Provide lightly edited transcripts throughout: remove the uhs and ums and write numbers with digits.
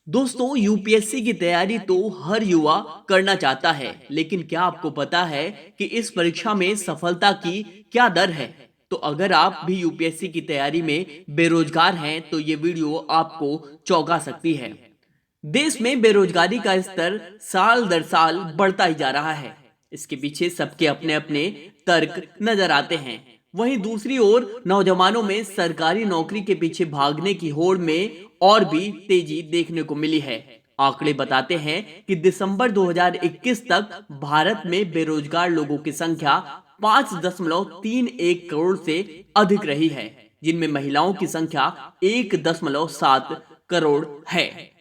दोस्तों, यूपीएससी की तैयारी तो हर युवा करना चाहता है, लेकिन क्या आपको पता है कि इस परीक्षा में सफलता की क्या दर है? तो अगर आप भी यूपीएससी की तैयारी में बेरोजगार हैं, तो ये वीडियो आपको चौंका सकती है। देश में बेरोजगारी का स्तर साल दर साल बढ़ता ही जा रहा है। इसके पीछे सबके अपने अपने तर्क नजर आते हैं। वहीं दूसरी ओर नौजवानों में सरकारी नौकरी के पीछे भागने की होड़ में और भी तेजी देखने को मिली है। आंकड़े बताते हैं कि दिसंबर 2021 तक भारत में बेरोजगार लोगों की संख्या 5.31 करोड़ से अधिक रही है, जिनमें महिलाओं की संख्या 1.7 करोड़ है।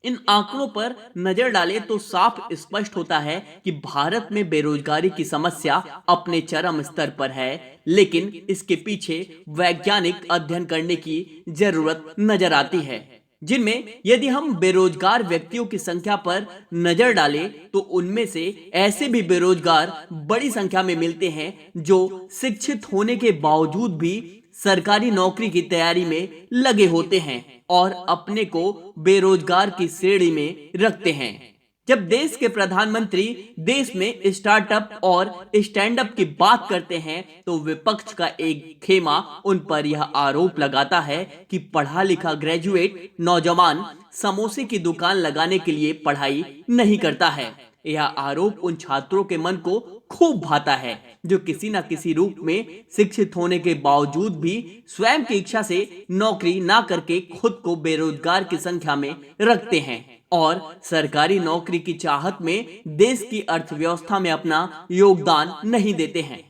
इन आंकड़ों पर नजर डालें तो साफ स्पष्ट होता है कि भारत में बेरोजगारी की समस्या अपने चरम स्तर पर है, लेकिन इसके पीछे वैज्ञानिक अध्ययन करने की जरूरत नजर आती है, जिनमें यदि हम बेरोजगार व्यक्तियों की संख्या पर नजर डालें तो उनमें से ऐसे भी बेरोजगार बड़ी संख्या में मिलते हैं जो शिक्षित होने के बावजूद भी सरकारी नौकरी की तैयारी में लगे होते हैं और अपने को बेरोजगार की श्रेणी में रखते हैं। जब देश के प्रधानमंत्री देश में स्टार्टअप और स्टैंड अप की बात करते हैं तो विपक्ष का एक खेमा उन पर यह आरोप लगाता है कि पढ़ा लिखा ग्रेजुएट नौजवान समोसे की दुकान लगाने के लिए पढ़ाई नहीं करता है। यह आरोप उन छात्रों के मन को खूब भाता है जो किसी न किसी रूप में शिक्षित होने के बावजूद भी स्वयं की इच्छा से नौकरी ना करके खुद को बेरोजगार की संख्या में रखते हैं और सरकारी नौकरी की चाहत में देश की अर्थव्यवस्था में अपना योगदान नहीं देते हैं।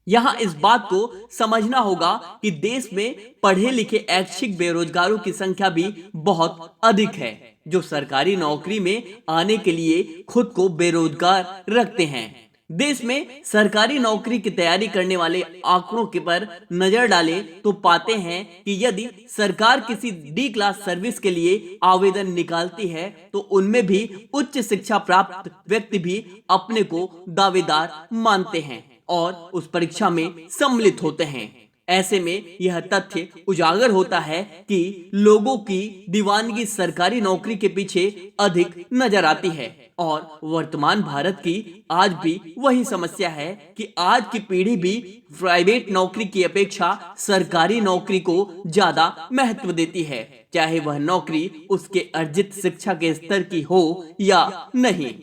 यहां इस बात को समझना होगा कि देश में पढ़े लिखे ऐच्छिक बेरोजगारों की संख्या भी बहुत अधिक है, जो सरकारी नौकरी में आने के लिए खुद को बेरोजगार रखते हैं। देश में सरकारी नौकरी की तैयारी करने वाले आंकड़ों के पर नजर डालें तो पाते हैं कि यदि सरकार किसी डी क्लास सर्विस के लिए आवेदन निकालती है तो उनमें भी उच्च शिक्षा प्राप्त व्यक्ति भी अपने को दावेदार मानते हैं और उस परीक्षा में सम्मिलित होते हैं। ऐसे में यह तथ्य उजागर होता है कि लोगों की दीवानगी सरकारी नौकरी के पीछे अधिक नजर आती है और वर्तमान भारत की आज भी वही समस्या है कि आज की पीढ़ी भी प्राइवेट नौकरी की अपेक्षा सरकारी नौकरी को ज्यादा महत्व देती है, चाहे वह नौकरी उसके अर्जित शिक्षा के स्तर की हो या नहीं।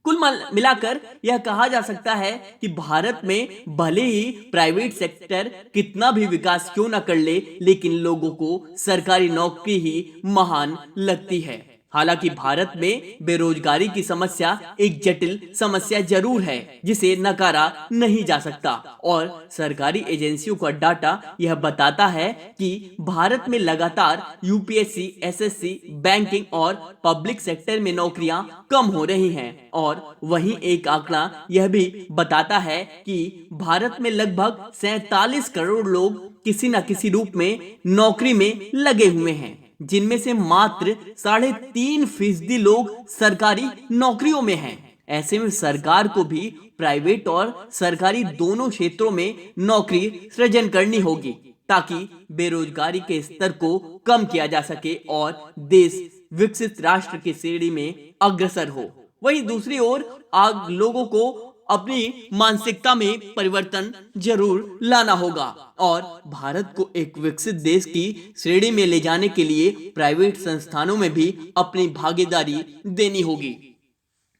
कुल मिलाकर यह कहा जा सकता है कि भारत में भले ही प्राइवेट सेक्टर कितना भी विकास क्यों न कर ले, लेकिन लोगों को सरकारी नौकरी ही महान लगती है। हालांकि भारत में बेरोजगारी की समस्या एक जटिल समस्या जरूर है जिसे नकारा नहीं जा सकता और सरकारी एजेंसियों का डाटा यह बताता है कि भारत में लगातार यूपीएससी, एसएससी, बैंकिंग और पब्लिक सेक्टर में नौकरियां कम हो रही हैं और वहीं एक आंकड़ा यह भी बताता है कि भारत में लगभग 47 करोड़ लोग किसी न किसी रूप में नौकरी में लगे हुए हैं, जिनमें से मात्र 3.5% लोग सरकारी नौकरियों में हैं। ऐसे में सरकार को भी प्राइवेट और सरकारी दोनों क्षेत्रों में नौकरी सृजन करनी होगी ताकि बेरोजगारी के स्तर को कम किया जा सके और देश विकसित राष्ट्र की श्रेणी में अग्रसर हो। वहीं दूसरी ओर आग लोगों को अपनी मानसिकता में परिवर्तन जरूर लाना होगा और भारत को एक विकसित देश की श्रेणी में ले जाने के लिए प्राइवेट संस्थानों में भी अपनी भागीदारी देनी होगी।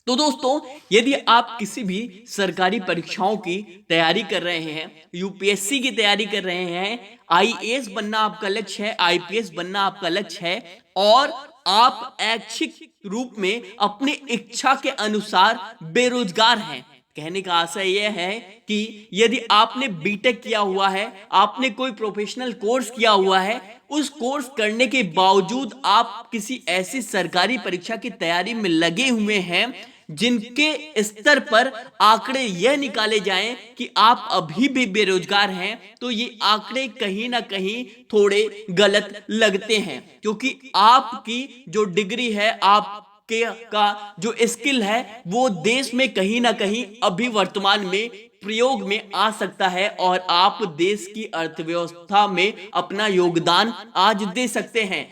तो दोस्तों, यदि आप किसी भी सरकारी परीक्षाओं की तैयारी कर रहे हैं, यूपीएससी की तैयारी कर रहे हैं, आईएएस बनना आपका लक्ष्य है, आईपीएस बनना आपका लक्ष्य है और आप ऐच्छिक रूप में अपनी इच्छा के अनुसार बेरोजगार हैं, कहने का आशय यह है कि यदि आपने बीटेक किया हुआ है, आपने कोई प्रोफेशनल कोर्स किया हुआ है, उस कोर्स करने के बावजूद आप किसी ऐसी सरकारी परीक्षा की तैयारी में लगे हुए हैं जिनके स्तर पर आंकड़े यह निकाले जाएं कि आप अभी भी बेरोजगार हैं, तो ये आंकड़े कहीं ना कहीं थोड़े गलत लगते हैं, क्योंकि आपकी जो डिग्री है, आपके का जो स्किल है, वो देश में कहीं ना कहीं अभी वर्तमान में प्रयोग में आ सकता है और आप देश की अर्थव्यवस्था में अपना योगदान आज दे सकते हैं।